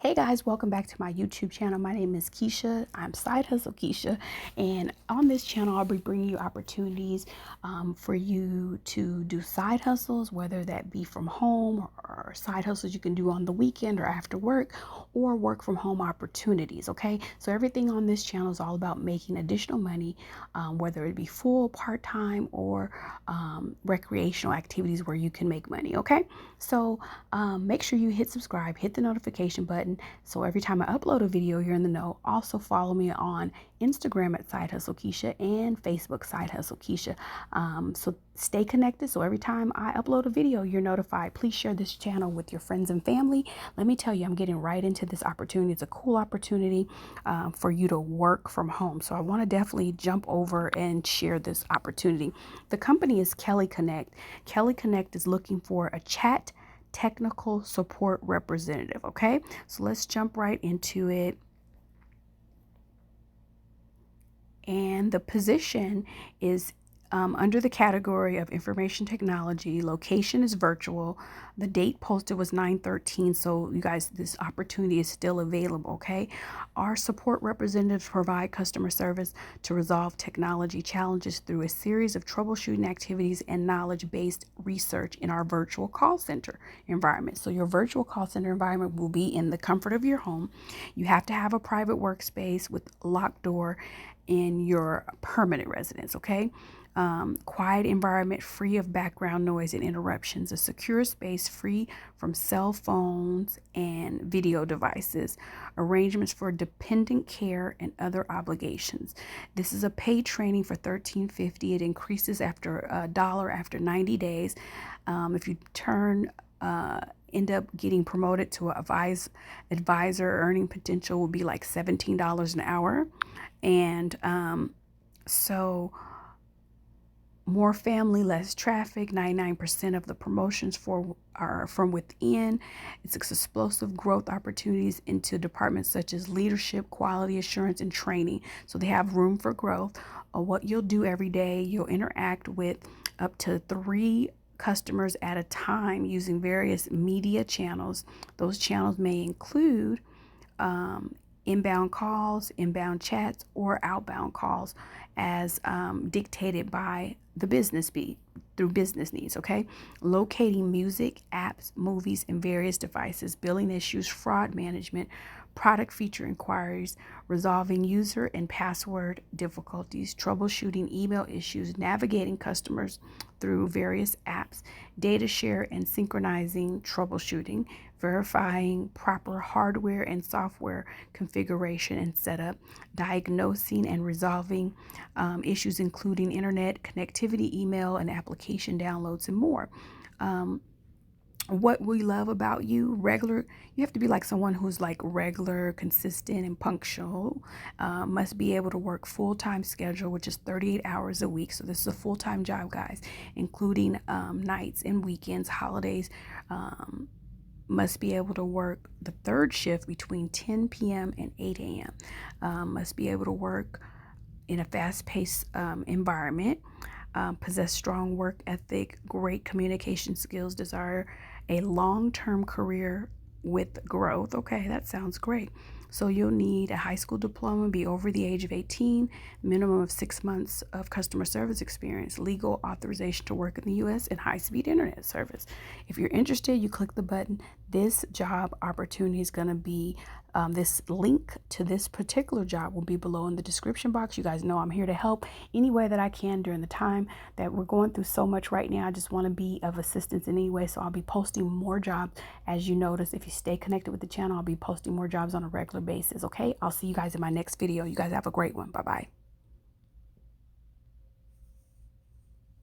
Hey guys, welcome back to my YouTube channel. My name is Keisha. I'm Side Hustle Keisha, and on this channel I'll be bringing you opportunities for you to do side hustles, whether that be from home or side hustles you can do on the weekend or after work, or work from home opportunities. Okay, so everything on this channel is all about making additional money, whether it be full, part-time, or recreational activities where you can make money. Okay, so make sure you hit subscribe, hit the notification button, so every time I upload a video, you're in the know. Also follow me on Instagram at Side Hustle Keisha and Facebook Side Hustle Keisha. So stay connected. So every time I upload a video, you're notified. Please share this channel with your friends and family. Let me tell you, I'm getting right into this opportunity. It's a cool opportunity for you to work from home. So I want to definitely jump over and share this opportunity. The company is Kelly Connect. Kelly Connect is looking for a chat technical support representative. Okay, so let's jump right into it. And the position is under the category of information technology. Location is virtual. The date posted was 9/13. So you guys, this opportunity is still available. Okay, our support representatives provide customer service to resolve technology challenges through a series of troubleshooting activities and knowledge-based research in our virtual call center environment. So your virtual call center environment will be in the comfort of your home. You have to have a private workspace with locked door in your permanent residence. Okay, quiet environment free of background noise and interruptions, a secure space free from cell phones and video devices, arrangements for dependent care and other obligations. This is a paid training for $13.50. It increases after $1 after 90 days. If you end up getting promoted to an advisor, earning potential will be like $17 an hour. And so more family, less traffic. 99% of the promotions are from within. It's explosive growth opportunities into departments such as leadership, quality assurance, and training. So they have room for growth. What you'll do every day, you'll interact with up to 3 customers at a time using various media channels. Those channels may include inbound calls, inbound chats, or outbound calls as dictated by the business through business needs. Okay, locating music, apps, movies, and various devices, billing issues, fraud management, product feature inquiries, resolving user and password difficulties, troubleshooting email issues, navigating customers through various apps, data share and synchronizing troubleshooting, verifying proper hardware and software configuration and setup, diagnosing and resolving issues including internet connectivity, email and application downloads, and more. What we love about you have to be like someone who's like regular, consistent, and punctual. Must be able to work full-time schedule, which is 38 hours a week. So this is a full-time job, guys, including nights and weekends, holidays. Must be able to work the third shift between 10 p.m. and 8 a.m. Must be able to work in a fast-paced environment. Possess strong work ethic, great communication skills, desire a long-term career with growth. Okay, that sounds great. So you'll need a high school diploma, be over the age of 18, minimum of 6 months of customer service experience, legal authorization to work in the U.S., and high-speed internet service. If you're interested, you click the button. This job opportunity is going to be this link to this particular job will be below in the description box. You guys know I'm here to help any way that I can during the time that we're going through so much right now. I just want to be of assistance in any way. So I'll be posting more jobs. As you notice, if you stay connected with the channel, I'll be posting more jobs on a regular basis. Okay, I'll see you guys in my next video. You guys have a great one. Bye-bye.